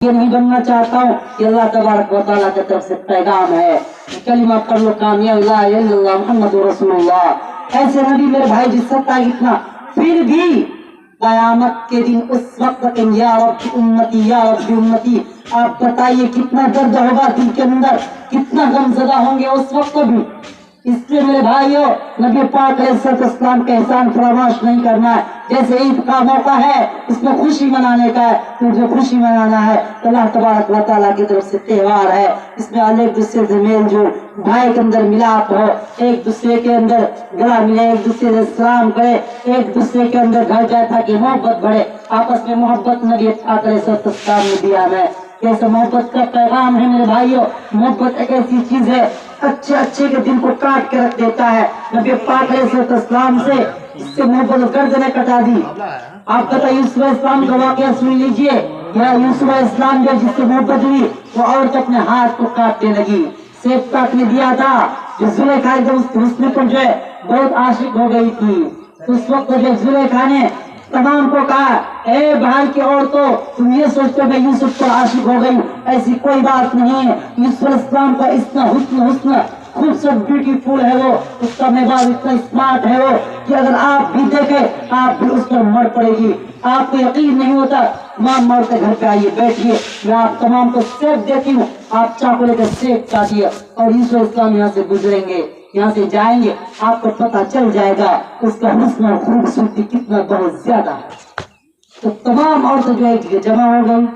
یہ نہیں بننا چاہتا ہوں. یہ اللہ تبارک و تعالیٰ کی طرف سے پیغام ہے. کلمہ پڑھ لو کامیاب لا الہ الا اللہ محمد رسول اللہ. ایسے نبی میرے بھائی جس سب کا اتنا پھر بھی قیامت کے دن اس وقت یا رب امتی یا رب امتی. آپ بتائیے کتنا درد ہوگا دل کے اندر, کتنا غم زدہ ہوں گے اس وقت بھی. اس لیے میرے بھائیوں نبی پاک علیہ السلام کا احسان فراموش نہیں کرنا ہے. جیسے عید کا موقع ہے اس میں خوشی منانے کا ہے, تو جو خوشی منانا ہے اللہ تبارک و تعالیٰ کی طرف سے تہوار ہے. اس میں ایک دوسرے سے میل جول, بھائی کے اندر ملاپ ہو, ایک دوسرے کے اندر گلا ملے, ایک دوسرے سے سلام کرے, ایک دوسرے کے اندر گھر جائے تاکہ محبت بڑھے. آپس میں محبت نبی پاک علیہ السلام نے دیا ہے. جیسے محبت کا پیغام ہے میرے بھائیوں. محبت ایک ایسی چیز ہے اچھے اچھے کے دل کو کاٹ کے رکھ دیتا ہے. نبی پاک علیہ السلام سے اس سے محبت گردنیں کٹا دی. آپ بتائیے یوسف اسلام کا واقعہ سن لیجئے. یا یوسف اسلام جو جس سے محبت ہوئی وہ عورت اپنے ہاتھ کو کاٹنے لگی. سیب کاٹنے دیا تھا جو زلیخا اس میں پر جو ہے بہت عاشق ہو گئی تھی. اس وقت جو زلیخا نے تمام کو کہا اے بھائی کی عورتوں تم یہ سوچتے میں یوسف پر عاشق ہو گئی, ایسی کوئی بات نہیں ہے. یوسف اسلام کا اتنا حسن خوبصورت بیوٹیفل ہے وہ, اس کا مزاج اتنا اسمارٹ ہے وہ کہ اگر آپ بھی دیکھیں آپ بھی اس پر مر پڑے گی. آپ کو یقین نہیں ہوتا ماں مر کے گھر پہ آئیے بیٹھیے, میں آپ تمام کو سیب دیتی ہوں. آپ چاقو لے کر سیب کاٹیے اور یوسف اسلام یہاں سے گزریں گے, یہاں سے جائیں گے, آپ کو پتہ چل جائے گا اس کا حسن اور خوبصورتی کتنا بہت زیادہ ہے. تو تمام عورتیں جو ہے جمع ہو گئی.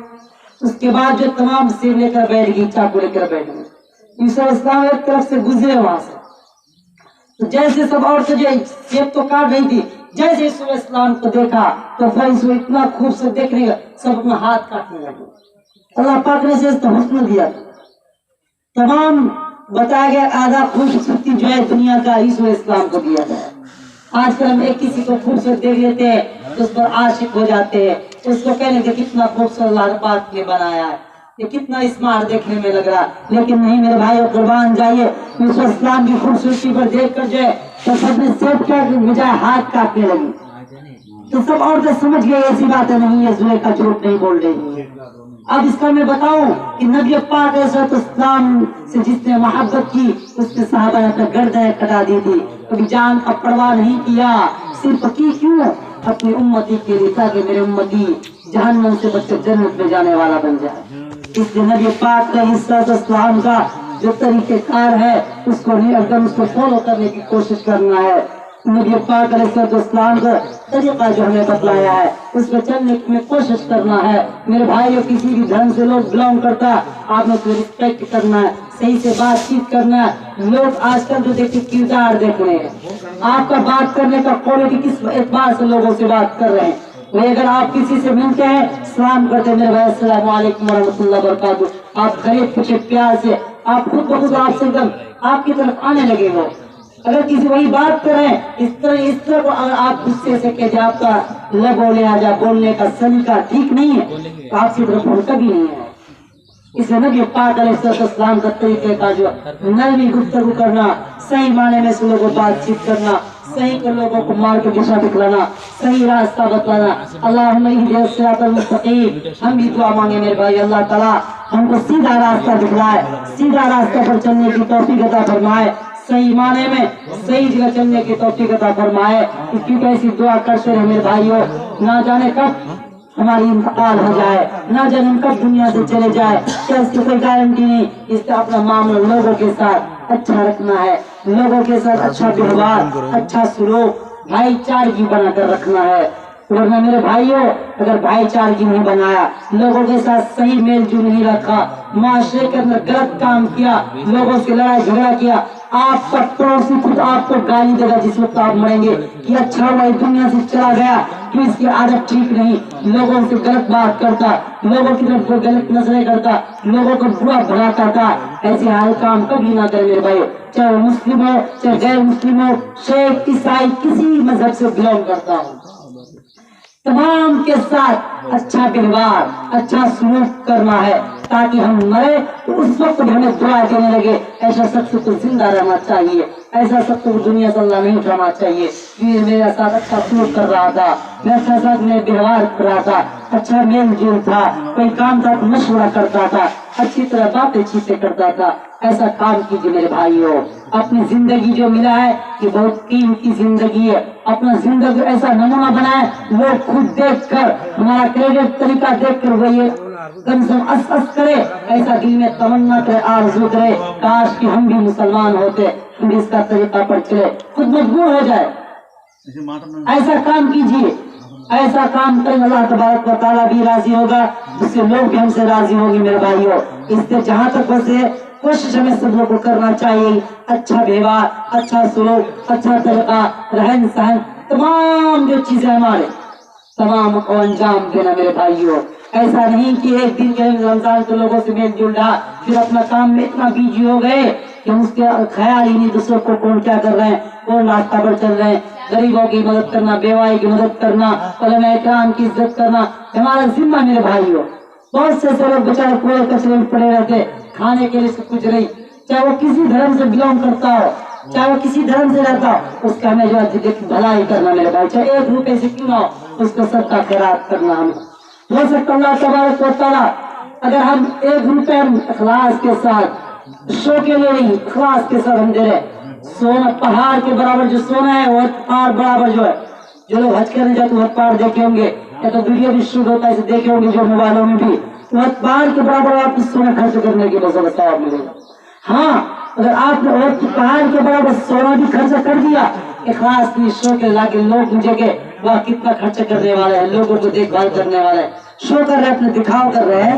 اس کے بعد جو تمام سیب لے کر بیٹھ گئی, چاقو لے کر بیٹھ گئی. یوسف اسلام ایک طرف سے گزرے وہاں سے, تو جیسے سب عورتیں جو سیب تو کاٹ رہی تھی, جیسے یوسف اسلام کو دیکھا تو پھر اس کو اتنا خوبصورت دیکھنے کا سب اپنا ہاتھ کاٹنے لگے. اللہ پاک نے اسے حسن دیا. تمام بتایا گیا آدھا خوبصورتی جو ہے دنیا کا یوسف اسلام کو دیا گیا. آج کل ہم ایک کسی کو خوبصورت دیکھ لیتے ہیں اس پر عاشق ہو جاتے ہیں, اس کو کہنے کہ کتنا خوبصورت اللہ پاک نے بنایا ہے, یہ کتنا اسمارٹ دیکھنے میں لگ رہا. لیکن نہیں میرے بھائیو قربان جائیے, یوسف اسلام کی خوبصورتی پر دیکھ کر جو ہے تو سب نے سیب کے بجائے ہاتھ کاٹنے لگی. تو سب عورتیں سمجھ گئے ایسی باتیں نہیں ہے, زلیخا جھوٹ نہیں بول رہی ہے. اب اس کا میں بتاؤں کہ نبی پاک علیہ السلام سے جس نے محبت کی اس نے صحابہ نے اپنا گردن کٹا دی تھی, کبھی جان کا پرواہ نہیں کیا. صرف کی کیوں؟ اپنی امتی کے لیے, تاکہ میرے امتی جہنم سے بچ کر جنت میں جانے والا بن جائے. اس لیے نبی پاک علیہ السلام کا جو طریقہ کار ہے اس کو نہیں اگر اس کو فالو کرنے کی کوشش کرنا ہے. نبی پاک علیہ السلام کا طریقہ جو ہمیں بتلایا ہے اس پہ چلنے کی کوشش کرنا ہے. میرے بھائیو کسی بھی دھرم سے لوگ بلانگ کرتا ہے آپ نے اس کو رسپیکٹ کرنا ہے, صحیح سے بات چیت کرنا ہے. لوگ آج کل جو دیکھتے کردار دیکھ رہے ہیں, آپ کا بات کرنے کا کوالٹی کس اعتبار سے لوگوں سے بات کر رہے ہیں. اگر آپ کسی سے ملتے ہیں سلام کرتے ہیں میرے بھائی السلام علیکم ورحمۃ اللہ وبرکاتہ, آپ غریب پوچھے پیار سے آپ خود بخود آپ سے ایک آپ کی طرف آنے لگے ہو. اگر کسی وہی بات کریں اس طرح کو اگر آپ غصے سے کہ آپ کا لب لہجہ بولنے کا سلیقہ ٹھیک نہیں ہے تو آپ کی طرف کبھی نہیں ہے. اس لیے نبی پاک علیہ السلام کا طریقہ کا جو نرمی گفتگو کرنا, صحیح معنی میں سے لوگوں کو بات چیت کرنا, صحیح کر لوگوں کو مار کے دشا دکھلانا, صحیح راستہ بتلانا. اللہم اہدنا الصراط المستقیم. ہم بھی دعا مانگے میرے بھائی اللہ تعالیٰ ہم کو سیدھا راستہ دکھلائے, سیدھا راستہ پر چلنے کی توفیق عطا فرمائے, صحیح معنی میں صحیح جگہ چلنے کی توفیق عطا فرمائے. اس کی کیسی دعا کرتے رہے میرے بھائیوں, نہ جانے کب ہماری انتقال ہو جائے, نہ جانے ہم کب دنیا سے چلے جائے, کیا اس کی کوئی گارنٹی نہیں. اس سے اپنا معاملہ لوگوں کے ساتھ اچھا رکھنا ہے, لوگوں کے ساتھ اچھا ویوہار, اچھا سلوک, بھائی چارگی بنا کر رکھنا ہے. ورنہ میرے بھائیوں اگر بھائی چارگی نہیں بنایا, لوگوں کے ساتھ صحیح میل جول نہیں رکھا, معاشرے کے اندر غلط کام کیا, لوگوں سے لڑائی جھگڑا کیا, آپ کا پڑوسی خود آپ کو گالی دے گا جس وقت آپ مریں گے کہ اچھا ہوا دنیا سے چلا گیا کہ اس کی عادت ٹھیک نہیں, لوگوں سے غلط بات کرتا, لوگوں کی طرف غلط نظریں کرتا, لوگوں کو برا بھلاتا تھا. ایسے حال کام کبھی نہ کرے میرے بھائی, چاہے مسلم ہو چاہے غیر مسلم ہو, شیخ عیسائی کسی مذہب سے بلانگ کرتا ہو. तमाम के साथ अच्छा व्यवहार, अच्छा सलूक करना है, ताकि हम मरे तो उस वक्त भी हमें दुआ देने लगे। ऐसा शख्स को जिंदा रहना चाहिए, ऐसा शख्स को दुनिया से अल्लाह नहीं उठाना चाहिए। ये मेरे साथ अच्छा सलूक कर रहा था, मेरे साथ में व्यवहार कर रहा था, अच्छा मेल जोल था, कोई काम था तो मशवरा करता था, अच्छी तरह बातें चीतें करता था। ऐसा काम कीजिए मेरे भाइयों। अपनी जिंदगी जो मिला है ये बहुत कीमती जिंदगी है, अपना जिंदगी ऐसा नमूना बनाए, लोग खुद देख कर हमारा क्रेडिट तरीका देख कर वो ये कम से अस अस करे, ऐसा दिल में तमन्ना करे, आरज़ू करे, काश कि हम भी मुसलमान होते, हम भी इसका तरीका पर चले, खुद मजबूर हो जाए। ऐसा काम कीजिए, ऐसा काम करें, अल्लाह तबारक व तआला भी राजी होगा, जिससे लोग भी हमसे राजी होंगे मेरे भाइयों। इससे जहाँ तक हो सके कोशिश हमें सब लोग को करना चाहिए, अच्छा व्यवहार, अच्छा सलूक, अच्छा तरीका, रहन सहन, तमाम जो चीजें हमारे तमाम को अंजाम देना मेरे भाइयों। ऐसा नहीं कि एक दिन के रमजान के लोगों से मेल जुल रहा, फिर अपना काम में इतना बिजी हो गए कि हम उसके ख्याल ही नहीं दूसरों को कौन क्या कर रहे हैं, कौन रास्ता पर चल रहे हैं। गरीबों की मदद करना, बेवाई की मदद करना, उलमा इकराम की इज्जत करना हमारा जिम्मा मेरे भाइयों। बहुत से लोग बेचारे कूड़े कचरे में पड़े रहते, खाने के लिए सब कुछ नहीं, चाहे वो किसी धर्म से बिलोंग करता हो, चाहे वो किसी धर्म से रहता हो, उसका हमें जो है भलाई करना मेरे भाई, चाहे 1 रुपए से क्यों ना हो, उसको सबका खैरात करना। हमें हो सकता अल्लाह तबारक व तआला अगर हम 1 रुपए इखलास के साथ, शो के लिए नहीं, इखलास के साथ हम दे रहे, सोना पहाड़ के बराबर जो सोना है वो पहाड़ बराबर जो है, जो लोग हज करने जाते वो पहाड़ देखे होंगे, या तो वीडियो भी शूट होता है देखे होंगे जो मोबाइलों में भी, वो पहाड़ के बराबर आप सोना खर्च करने की वजह बताओ मिलेगा। हाँ, अगर आपने पहाड़ के बराबर सोना भी खर्च कर दिया इखलास की शो के लाके, लोग मुझे वह कितना खर्च करने वाले हैं, लोगों को देखभाल करने वाले हैं, शो कर रहे हैं, अपने दिखाव कर रहे हैं,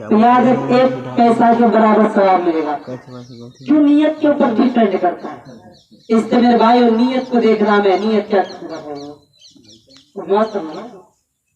तो याद है 1 पैसा के बराबर सवाब मिलेगा। क्यों? नियत के ऊपर डिपेंड करता है। इससे मेरे भाइयों नियत को देखना है, नियत क्या कर रहे हैं।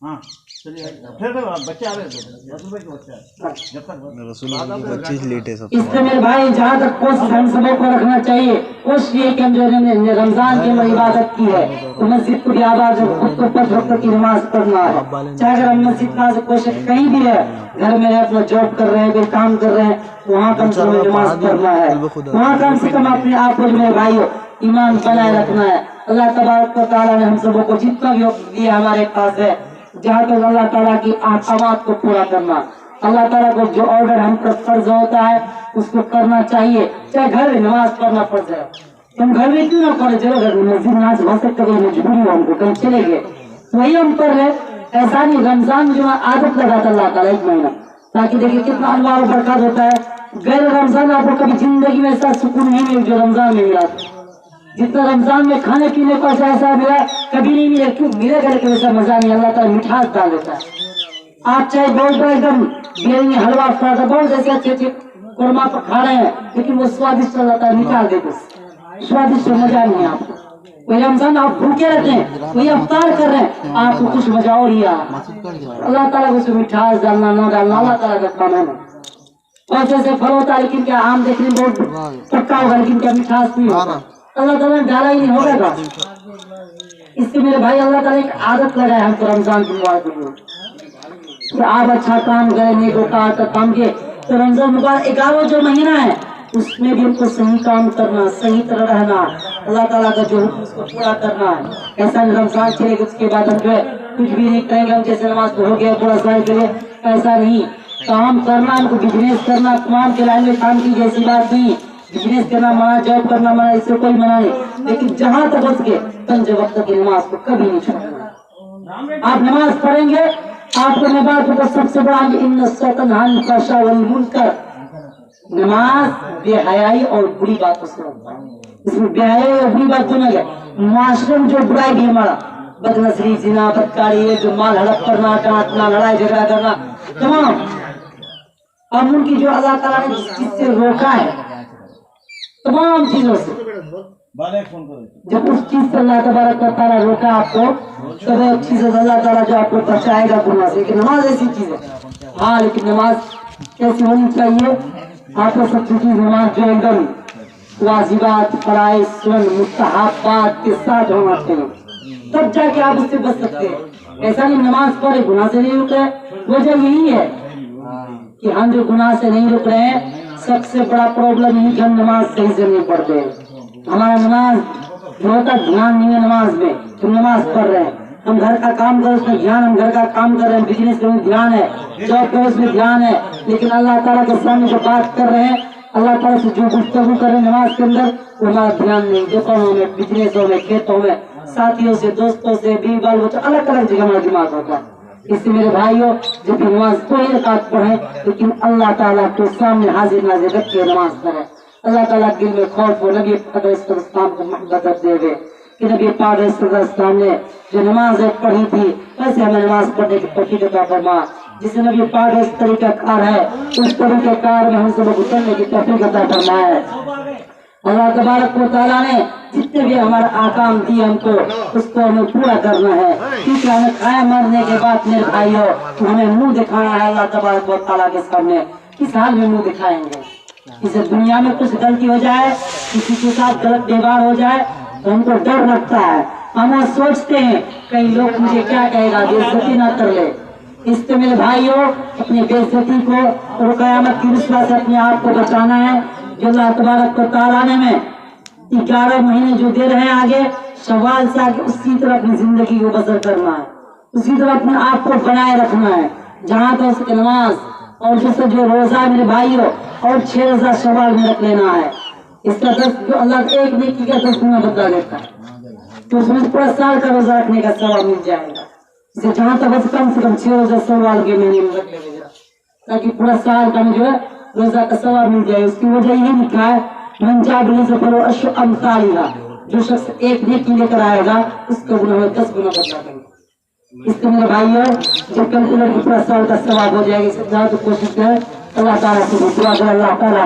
हाँ चलिए, फिर बच्चे आ रहे थे, रसूल के बच्चे जब तक रसूल की बच्चे लेटे सब। इससे मेरे भाई जहाँ तक कोशिश हम सबों को रखना चाहिए, कोशिश ये कि हम जो रमजान की हमारी इबादत की है तो मस्जिद को भी आबाद, खुद को 5 वक्त की नमाज पढ़ना है। चाहे अगर हम मस्जिद का कोशिश कहीं भी है, घर में है, अपना जॉब कर रहे हैं, कोई काम कर रहे हैं, वहाँ कम से कम नमाज पढ़ना है, वहाँ कम से कम अपने आप को मेरे भाइयों ईमान बनाए रखना है। अल्लाह तबारक व तआला ने हम सबों को जितना भी वक्त दिया हमारे पास है, जहाँ तक अल्लाह ताला की आवाज़ को पूरा करना, अल्लाह ताला को जो ऑर्डर हम पर फर्ज होता है उसको करना चाहिए। चाहे घर में नमाज पढ़ना पड़ जाए, हम घर में क्यों ना पढ़े, चलो घर में मस्जिद नमाज हो सकता है, मजबूरी हो हमको कहीं चले गए वही हम पढ़ रहे। ऐसा नहीं, रमजान में जो आदत लगाता अल्लाह ताला 1 महीना, ताकि देखिए कितना अनवार बरकत होता है। गैर रमजान आपको कभी जिंदगी में ऐसा सुकून नहीं मिले जो रमजान में मिला, जितना रमजान में खाने पीने को ऐसा मिला कभी नहीं मिले। क्यों मिलेगा? लेकिन ऐसा मजा नहीं, अल्लाह ताला मिठास डाल देता है। आप चाहे बहुत बड़ा एकदम बेलनी हलवा फ्राटा बहुत ऐसे अच्छे कोरमा तो खा रहे हैं, लेकिन वो स्वादिष्ट अल्लाह ताला निकाल देते, स्वादिष्ट मजा नहीं है आपको। वही रमजान आप भूखे रहते हैं, वही अफ्तार कर रहे हैं, आपको कुछ मजा और ही अल्लाह ताला को उसमें मिठास डालना ना डालना अल्लाह ताला का काम है। और जैसे फल होता है, लेकिन क्या आम देखने में बहुत पक्का होगा, लेकिन क्या मिठास नहीं होगा, अल्लाह ताला ने डाला ही नहीं होगा। इससे मेरे भाई अल्लाह ताला एक आदत लगाए हमको रमजान की मुबारक कि आप अच्छा काम करें, नेकोकार का काम किए, तो रमजान मुबारक 11 जो महीना है उसमें भी हमको सही काम करना, सही तरह रहना, अल्लाह ताला का जो हुक्म उसको पूरा करना है। ऐसा रमजान चलेगा उसके बाद हम जो है कुछ भी नहीं करेंगे, हम जैसे नमाज हो गया थोड़ा सा के लिए, ऐसा नहीं। काम करना, हमको बिजनेस करना, तमाम के लाइन में काम की जैसी बात नहीं, बिजनेस करना मना, जॉब करना मना, इससे कोई मना नहीं, लेकिन जहाँ तक हो सके 5 वक्त की नमाज को कभी नहीं छोड़ना। आप नमाज पढ़ेंगे, आपको नमाज को सबसे बड़ा नमाज बेहयाई और बुरी बातों से होता है। इसमें बेहयाई और बुरी बात क्यों है? मुआशरे में जो बुराई भी हमारा बदनजरी, जिना, बदकारी, जो माल हड़प करना, काटना, लड़ाई झगड़ा करना, तमाम अब उनकी जो अल्लाह ताला ने जिस चीज से रोका है, तमाम चीजों से, जब उस चीज से अल्लाह तबारक व तआला रोका आपको, तो वो चीज अल्लाह ताला जो आपको बचाएगा गुनाह से। लेकिन नमाज ऐसी चीज है, हाँ, लेकिन नमाज कैसी होनी चाहिए? आपको सब चीज नमाज जो एकदम वाजिबात, फराइज, सुन्नत, मुस्तहबात के साथ होना चाहिए, तब जाके आप उससे बच सकते हैं। ऐसा नहीं नमाज पढ़े गुनाह से नहीं रुक रहे, वजह यही है कि हम जो गुनाह से नहीं रुक रहे हैं, सबसे बड़ा प्रॉब्लम यही कि हम नमाज सही से नहीं पढ़ते। हमारा नमाज जो होता ध्यान नहीं है नमाज में, हम नमाज पढ़ रहे हैं, हम घर का काम करें उसमें ध्यान, हम घर का काम कर रहे हैं, बिजनेस में ध्यान है, जॉब करें उसमें ध्यान है, लेकिन अल्लाह ताला के सामने जो बात कर रहे हैं, अल्लाह ताला से जो गुफ्तगू कर रहे हैं नमाज के अंदर, वो हमारा ध्यान नहीं। दुकानों में, बिजनेसों में, खेतों में, साथियों से, दोस्तों से, बीवी बाल बच्चों, अलग अलग जगह हमारा दिमाग होता है। इसलिए मेरे भाइयों, जब भी नमाज कोई रकात पढ़े, लेकिन अल्लाह ताला के सामने हाजिर नाजिर रख के नमाज पढ़े। अल्लाह ताला दिल में खौफ हो, नबी पाक इस्लाम को मोहब्बत देवे कि नबी पाक इस्लाम ने जो नमाज पढ़ी थी, वैसे हमें नमाज पढ़ने की तौफीक अता फरमा। जिसे नबी पाक इस तरीका कार है, उस तरीके कार में हम सब उतरने की तौफीक अता फरमाए। अल्लाह तबारक व तआला ने जितने भी हमारा आकाम दिए हमको, उसको हमें पूरा करना है, क्योंकि हमें खाया मरने के बाद मेरे भाइयों हमें मुंह दिखाना है अल्लाह तबारक व तआला के सामने। किस हाल में मुंह दिखाएंगे? इसे दुनिया में कुछ गलती हो जाए, किसी के साथ गलत व्यवहार हो जाए तो हमको डर लगता है, हम सोचते हैं कई लोग मुझे क्या कहेगा, बेइज्जती ना कर ले। इससे मेरे भाइयों अपनी बेइज्जती को और क़यामत की रुसवा से अपने आप को बचाना है। जो अल्लाह तबारक व तआला ने में 11 महीने जो दे रहे हैं आगे शव्वाल से आगे, उसी तरह अपनी जिंदगी को बसर करना है, उसी तरह अपने आप को बनाए रखना है। जहाँ तक उसकी नमाज और जो रोजा मेरे भाइयों और 6 रोजा शव्वाल में रख लेना है। इसका 10 जो अल्लाह एक नेकी का 10 गुना बदला देता है, तो उसमें पूरा साल का रोजा रखने का सवाब मिल जाएगा। इसे जहाँ तक बस कम से कम 6 रोजा शव्वाल के महीने में रख लेगा, ताकि पूरा साल का जो है रोजा का सवाब मिल जाए। उसकी वजह ये लिखा है मन जाबिली से फलो अशु अमसालिहा, जो शख्स एक नेकी लेकर आएगा उसका गुनाह 10 गुना बदला देंगे। इसके मेरे भाइयों जब कैलकुलेटर की पूरा साल का सवाब हो जाएगा, इससे ज्यादा कोशिश है अल्लाह ताला से दुआ कर अल्लाह ताला